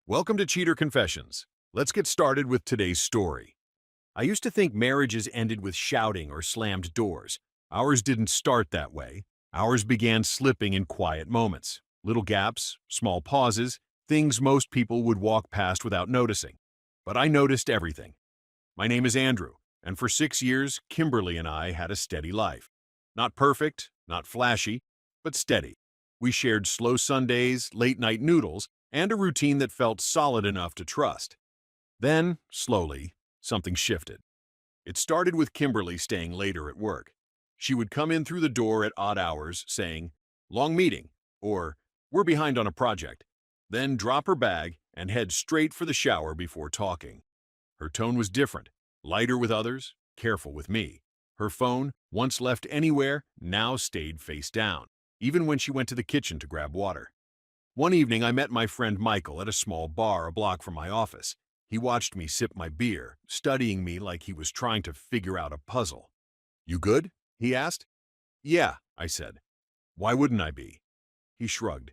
Welcome to Cheater Confessions. Let's get started with today's story. I used to think marriages ended with shouting or slammed doors. Ours didn't start that way. Ours began slipping in quiet moments. Little gaps, small pauses, things most people would walk past without noticing. But I noticed everything. My name is Andrew, and for 6 years, Kimberly and I had a steady life. Not perfect, not flashy, but steady. We shared slow Sundays, late-night noodles, and a routine that felt solid enough to trust. Then, slowly, something shifted. It started with Kimberly staying later at work. She would come in through the door at odd hours, saying, "Long meeting," or "We're behind on a project," then drop her bag and head straight for the shower before talking. Her tone was different, lighter with others, careful with me. Her phone, once left anywhere, now stayed face down, even when she went to the kitchen to grab water. One evening, I met my friend Michael at a small bar a block from my office. He watched me sip my beer, studying me like he was trying to figure out a puzzle. "You good?" he asked. "Yeah," I said. "Why wouldn't I be?" He shrugged.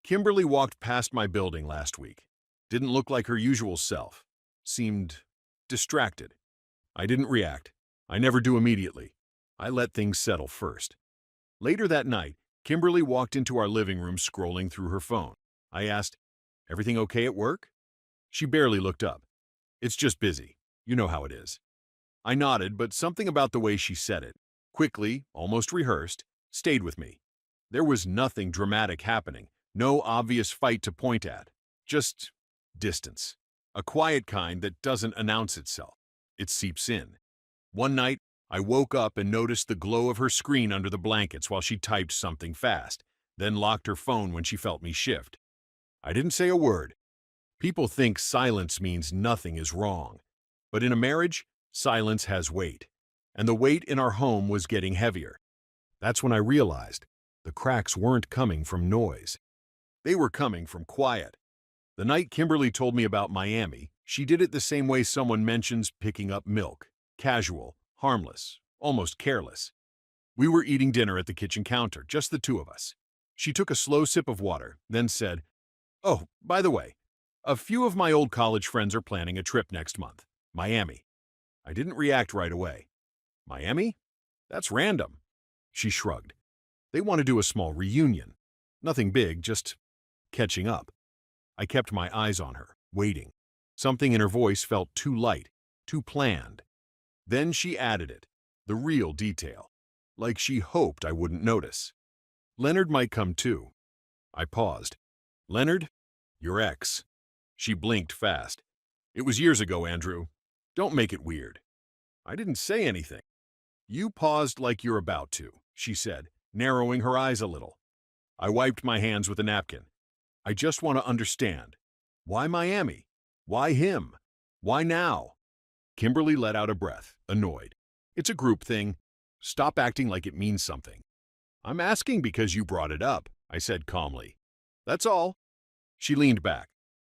"Kimberly walked past my building last week. Didn't look like her usual self. Seemed distracted." I didn't react. I never do immediately. I let things settle first. Later that night, Kimberly walked into our living room scrolling through her phone. I asked, "Everything okay at work?" She barely looked up. "It's just busy. You know how it is." I nodded, but something about the way she said it, quickly, almost rehearsed, stayed with me. There was nothing dramatic happening, no obvious fight to point at, just distance. A quiet kind that doesn't announce itself. It seeps in. One night, I woke up and noticed the glow of her screen under the blankets while she typed something fast, then locked her phone when she felt me shift. I didn't say a word. People think silence means nothing is wrong. But in a marriage, silence has weight. And the weight in our home was getting heavier. That's when I realized the cracks weren't coming from noise. They were coming from quiet. The night Kimberly told me about Miami, she did it the same way someone mentions picking up milk. Casual, harmless, almost careless. We were eating dinner at the kitchen counter, just the two of us. She took a slow sip of water, then said, "Oh, by the way, a few of my old college friends are planning a trip next month. Miami." I didn't react right away. "Miami? That's random." She shrugged. "They want to do a small reunion. Nothing big, just catching up." I kept my eyes on her, waiting. Something in her voice felt too light, too planned. Then she added it, the real detail, like she hoped I wouldn't notice. "Leonard might come too." I paused. "Leonard? Your ex." She blinked fast. "It was years ago, Andrew. Don't make it weird." I didn't say anything. "You paused like you're about to," she said, narrowing her eyes a little. I wiped my hands with a napkin. "I just want to understand. Why Miami? Why him? Why now?" Kimberly let out a breath, annoyed. "It's a group thing. Stop acting like it means something." "I'm asking because you brought it up," I said calmly. "That's all." She leaned back.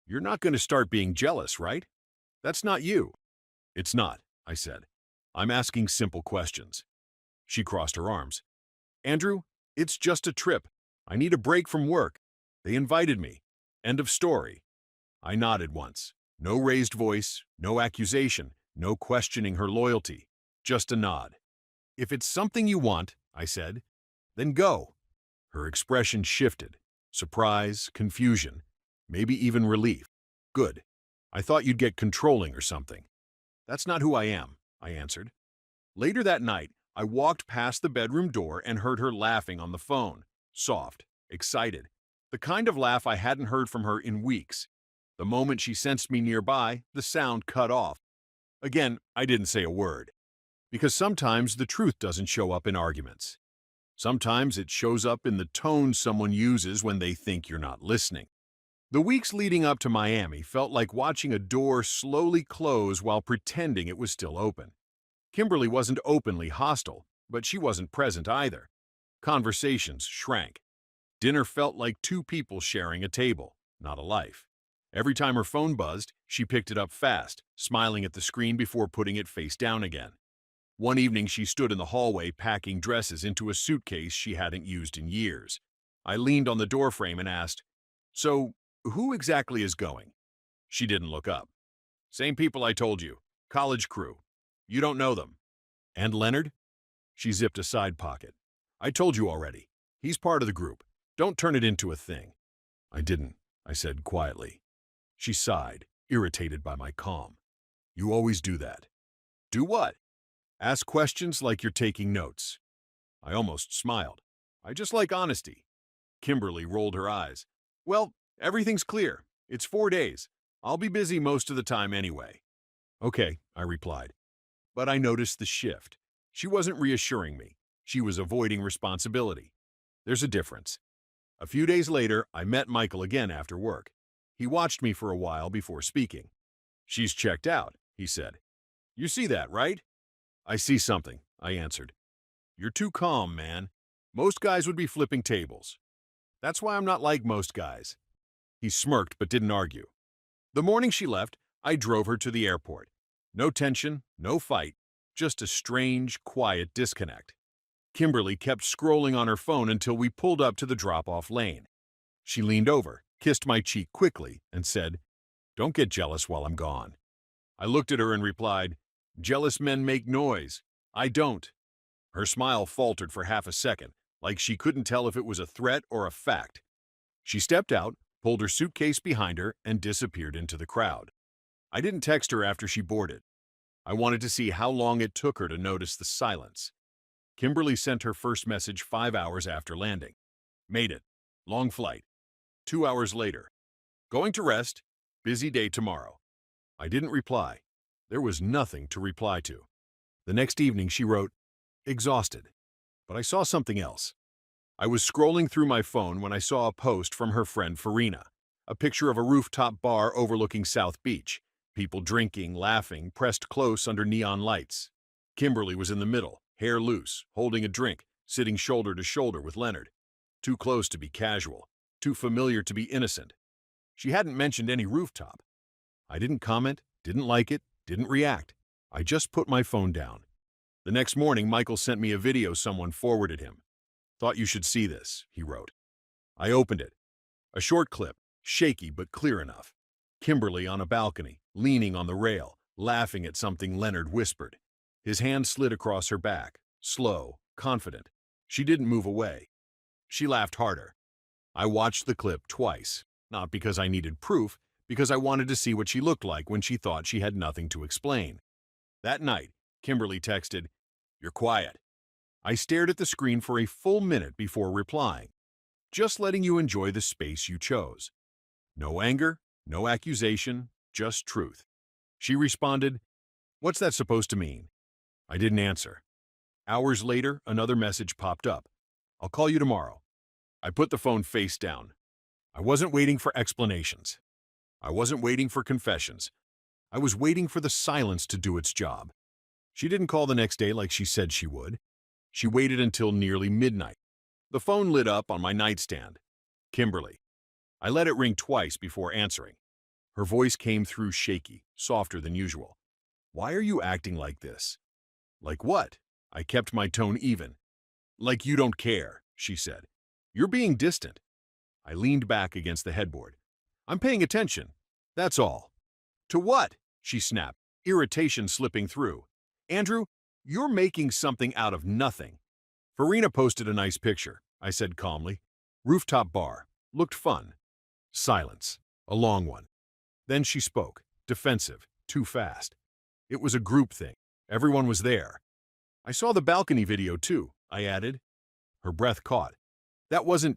"You're not going to start being jealous, right? That's not you." "It's not," I said. "I'm asking simple questions." She crossed her arms. "Andrew, it's just a trip. I need a break from work. They invited me. End of story." I nodded once. No raised voice, no accusation, no questioning her loyalty. Just a nod. "If it's something you want," I said, "then go." Her expression shifted. Surprise, confusion, maybe even relief. "Good. I thought you'd get controlling or something." "That's not who I am," I answered. Later that night, I walked past the bedroom door and heard her laughing on the phone. Soft, excited. The kind of laugh I hadn't heard from her in weeks. The moment she sensed me nearby, the sound cut off. Again, I didn't say a word. Because sometimes the truth doesn't show up in arguments. Sometimes it shows up in the tone someone uses when they think you're not listening. The weeks leading up to Miami felt like watching a door slowly close while pretending it was still open. Kimberly wasn't openly hostile, but she wasn't present either. Conversations shrank. Dinner felt like two people sharing a table, not a life. Every time her phone buzzed, she picked it up fast, smiling at the screen before putting it face down again. One evening she stood in the hallway packing dresses into a suitcase she hadn't used in years. I leaned on the doorframe and asked, "So, who exactly is going?" She didn't look up. Same people I told you. College crew. You don't know them. And Leonard? She zipped a side pocket. I told you already. He's part of the group. Don't turn it into a thing. I didn't, I said quietly. She sighed, irritated by my calm. You always do that. Do what? Ask questions like you're taking notes. I almost smiled. I just like honesty. Kimberly rolled her eyes. Well, everything's clear. It's 4 days. I'll be busy most of the time anyway. Okay, I replied. But I noticed the shift. She wasn't reassuring me. She was avoiding responsibility. There's a difference. A few days later, I met Michael again after work. He watched me for a while before speaking. She's checked out, he said. You see that, right? I see something, I answered. You're too calm, man. Most guys would be flipping tables. That's why I'm not like most guys. He smirked but didn't argue. The morning she left, I drove her to the airport. No tension, no fight, just a strange, quiet disconnect. Kimberly kept scrolling on her phone until we pulled up to the drop-off lane. She leaned over, kissed my cheek quickly, and said, Don't get jealous while I'm gone. I looked at her and replied, Jealous men make noise. I don't. Her smile faltered for half a second, like she couldn't tell if it was a threat or a fact. She stepped out, pulled her suitcase behind her, and disappeared into the crowd. I didn't text her after she boarded. I wanted to see how long it took her to notice the silence. Kimberly sent her first message 5 hours after landing. Made it. Long flight. 2 hours later. Going to rest. Busy day tomorrow. I didn't reply. There was nothing to reply to. The next evening she wrote, Exhausted. But I saw something else. I was scrolling through my phone when I saw a post from her friend Farina. A picture of a rooftop bar overlooking South Beach. People drinking, laughing, pressed close under neon lights. Kimberly was in the middle, hair loose, holding a drink, sitting shoulder to shoulder with Leonard. Too close to be casual, too familiar to be innocent. She hadn't mentioned any rooftop. I didn't comment, didn't like it, didn't react. I just put my phone down. The next morning, Michael sent me a video someone forwarded him. Thought you should see this, he wrote. I opened it. A short clip, shaky but clear enough. Kimberly on a balcony, leaning on the rail, laughing at something Leonard whispered. His hand slid across her back, slow, confident. She didn't move away. She laughed harder. I watched the clip twice, not because I needed proof, because I wanted to see what she looked like when she thought she had nothing to explain. That night, Kimberly texted, You're quiet. I stared at the screen for a full minute before replying. Just letting you enjoy the space you chose. No anger, no accusation, just truth. She responded, What's that supposed to mean? I didn't answer. Hours later, another message popped up. I'll call you tomorrow. I put the phone face down. I wasn't waiting for explanations. I wasn't waiting for confessions. I was waiting for the silence to do its job. She didn't call the next day like she said she would. She waited until nearly midnight. The phone lit up on my nightstand. Kimberly. I let it ring twice before answering. Her voice came through shaky, softer than usual. Why are you acting like this? Like what? I kept my tone even. Like you don't care, she said. You're being distant. I leaned back against the headboard. I'm paying attention. That's all. To what? She snapped, irritation slipping through. Andrew, you're making something out of nothing. Farina posted a nice picture, I said calmly. Rooftop bar. Looked fun. Silence. A long one. Then she spoke, defensive, too fast. It was a group thing. Everyone was there. I saw the balcony video too, I added. Her breath caught. That wasn't...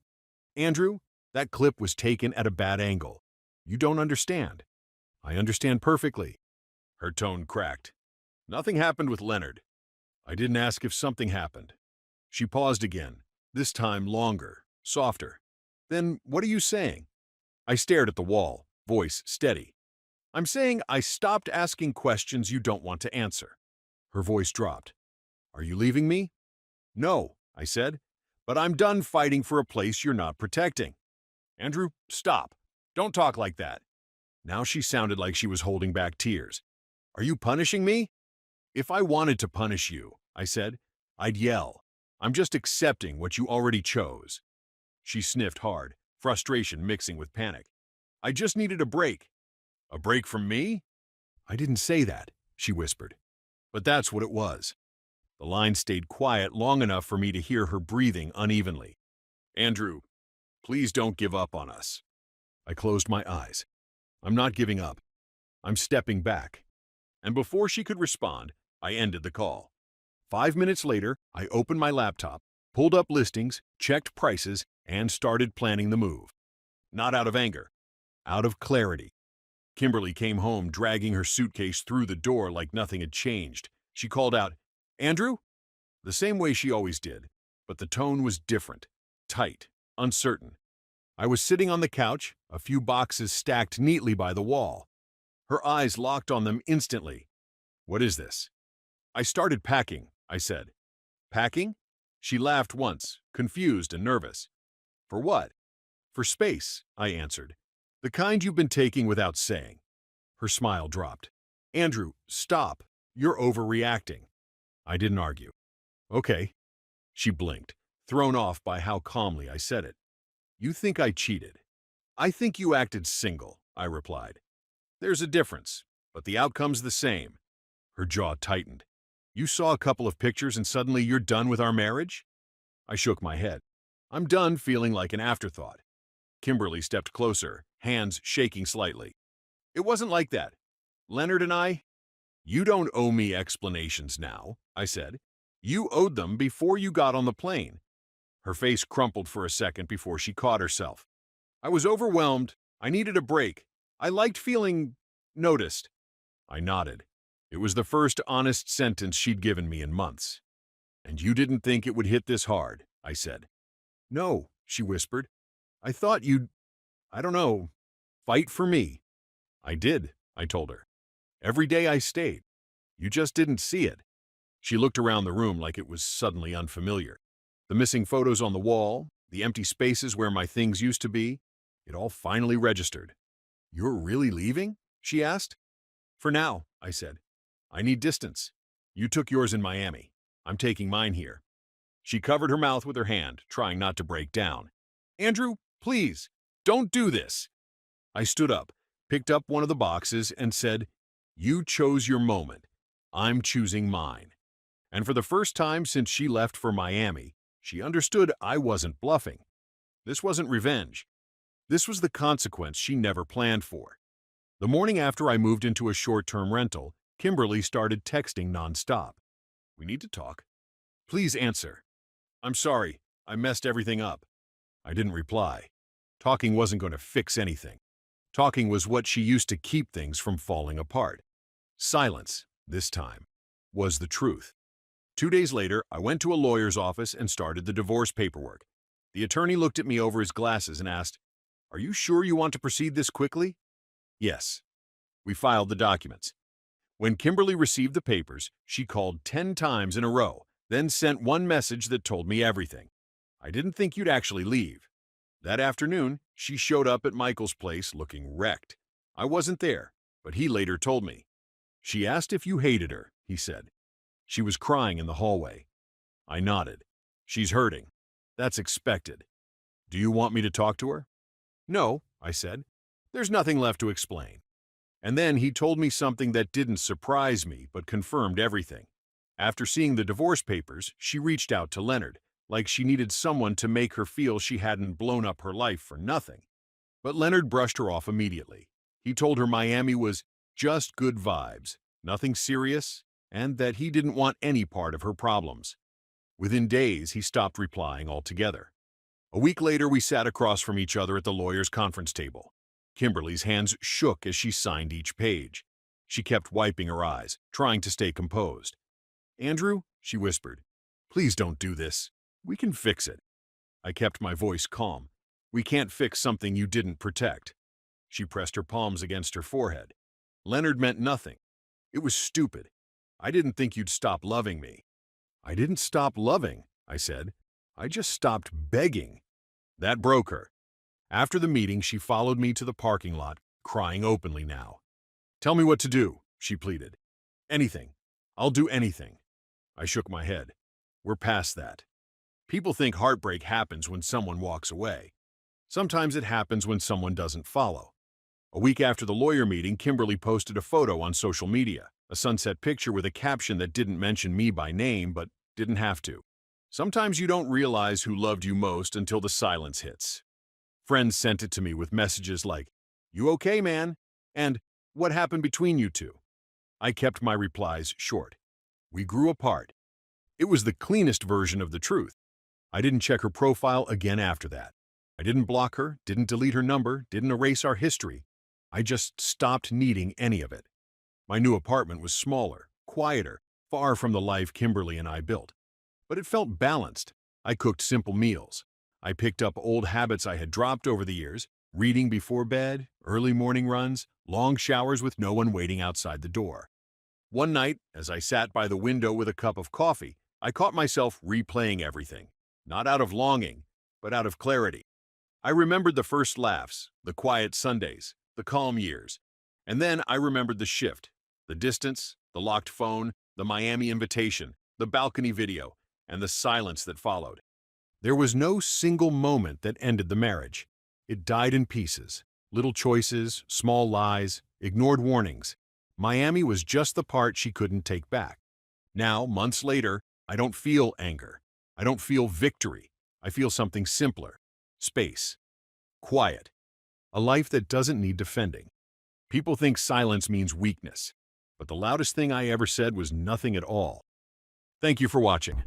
Andrew, that clip was taken at a bad angle. You don't understand. I understand perfectly. Her tone cracked. Nothing happened with Leonard. I didn't ask if something happened. She paused again, this time longer, softer. Then what are you saying? I stared at the wall, voice steady. I'm saying I stopped asking questions you don't want to answer. Her voice dropped. Are you leaving me? No, I said, but I'm done fighting for a place you're not protecting. Andrew, stop. Don't talk like that. Now she sounded like she was holding back tears. Are you punishing me? If I wanted to punish you, I said, I'd yell. I'm just accepting what you already chose. She sniffed hard, frustration mixing with panic. I just needed a break. A break from me? I didn't say that, she whispered. But that's what it was. The line stayed quiet long enough for me to hear her breathing unevenly. Andrew, please don't give up on us. I closed my eyes. I'm not giving up. I'm stepping back. And before she could respond, I ended the call. 5 minutes later, I opened my laptop, pulled up listings, checked prices, and started planning the move. Not out of anger, out of clarity. Kimberly came home dragging her suitcase through the door like nothing had changed. She called out, Andrew? The same way she always did, but the tone was different, tight, uncertain. I was sitting on the couch, a few boxes stacked neatly by the wall. Her eyes locked on them instantly. What is this? I started packing, I said. Packing? She laughed once, confused and nervous. For what? For space, I answered. The kind you've been taking without saying. Her smile dropped. Andrew, stop. You're overreacting. I didn't argue. Okay. She blinked, thrown off by how calmly I said it. You think I cheated. I think you acted single, I replied. There's a difference, but the outcome's the same. Her jaw tightened. You saw a couple of pictures and suddenly you're done with our marriage? I shook my head. I'm done feeling like an afterthought. Kimberly stepped closer, hands shaking slightly. It wasn't like that. Leonard and I... You don't owe me explanations now, I said. You owed them before you got on the plane. Her face crumpled for a second before she caught herself. I was overwhelmed. I needed a break. I liked feeling noticed. I nodded. It was the first honest sentence she'd given me in months. And you didn't think it would hit this hard, I said. No, she whispered. I thought you'd, I don't know, fight for me. I did, I told her. Every day I stayed. You just didn't see it. She looked around the room like it was suddenly unfamiliar. The missing photos on the wall, the empty spaces where my things used to be, it all finally registered. You're really leaving? She asked. For now, I said. I need distance. You took yours in Miami. I'm taking mine here. She covered her mouth with her hand, trying not to break down. Andrew, please, don't do this. I stood up, picked up one of the boxes, and said, You chose your moment. I'm choosing mine. And for the first time since she left for Miami, she understood I wasn't bluffing. This wasn't revenge. This was the consequence she never planned for. The morning after I moved into a short-term rental, Kimberly started texting nonstop. We need to talk. Please answer. I'm sorry, I messed everything up. I didn't reply. Talking wasn't going to fix anything. Talking was what she used to keep things from falling apart. Silence, this time, was the truth. 2 days later, I went to a lawyer's office and started the divorce paperwork. The attorney looked at me over his glasses and asked, Are you sure you want to proceed this quickly? Yes. We filed the documents. When Kimberly received the papers, she called 10 times in a row, then sent one message that told me everything. I didn't think you'd actually leave. That afternoon, she showed up at Michael's place looking wrecked. I wasn't there, but he later told me. She asked if you hated her, he said. She was crying in the hallway. I nodded. She's hurting. That's expected. Do you want me to talk to her? No, I said. There's nothing left to explain. And then he told me something that didn't surprise me but confirmed everything. After seeing the divorce papers, she reached out to Leonard, like she needed someone to make her feel she hadn't blown up her life for nothing. But Leonard brushed her off immediately. He told her Miami was just good vibes, nothing serious, and that he didn't want any part of her problems. Within days, he stopped replying altogether. A week later, we sat across from each other at the lawyer's conference table. Kimberly's hands shook as she signed each page. She kept wiping her eyes, trying to stay composed. Andrew, she whispered, please don't do this. We can fix it. I kept my voice calm. We can't fix something you didn't protect. She pressed her palms against her forehead. Leonard meant nothing. It was stupid. I didn't think you'd stop loving me. I didn't stop loving, I said. I just stopped begging. That broke her. After the meeting, she followed me to the parking lot, crying openly now. Tell me what to do, she pleaded. Anything. I'll do anything. I shook my head. We're past that. People think heartbreak happens when someone walks away. Sometimes it happens when someone doesn't follow. A week after the lawyer meeting, Kimberly posted a photo on social media, a sunset picture with a caption that didn't mention me by name, but didn't have to. Sometimes you don't realize who loved you most until the silence hits. Friends sent it to me with messages like, "You okay, man?" and "What happened between you two?" I kept my replies short. We grew apart. It was the cleanest version of the truth. I didn't check her profile again after that. I didn't block her, didn't delete her number, didn't erase our history. I just stopped needing any of it. My new apartment was smaller, quieter, far from the life Kimberly and I built. But it felt balanced. I cooked simple meals. I picked up old habits I had dropped over the years, reading before bed, early morning runs, long showers with no one waiting outside the door. One night, as I sat by the window with a cup of coffee, I caught myself replaying everything, not out of longing, but out of clarity. I remembered the first laughs, the quiet Sundays, the calm years. And then I remembered the shift, the distance, the locked phone, the Miami invitation, the balcony video, and the silence that followed. There was no single moment that ended the marriage. It died in pieces. Little choices, small lies, ignored warnings. Miami was just the part she couldn't take back. Now, months later, I don't feel anger. I don't feel victory. I feel something simpler. Space. Quiet. A life that doesn't need defending. People think silence means weakness, but the loudest thing I ever said was nothing at all. Thank you for watching.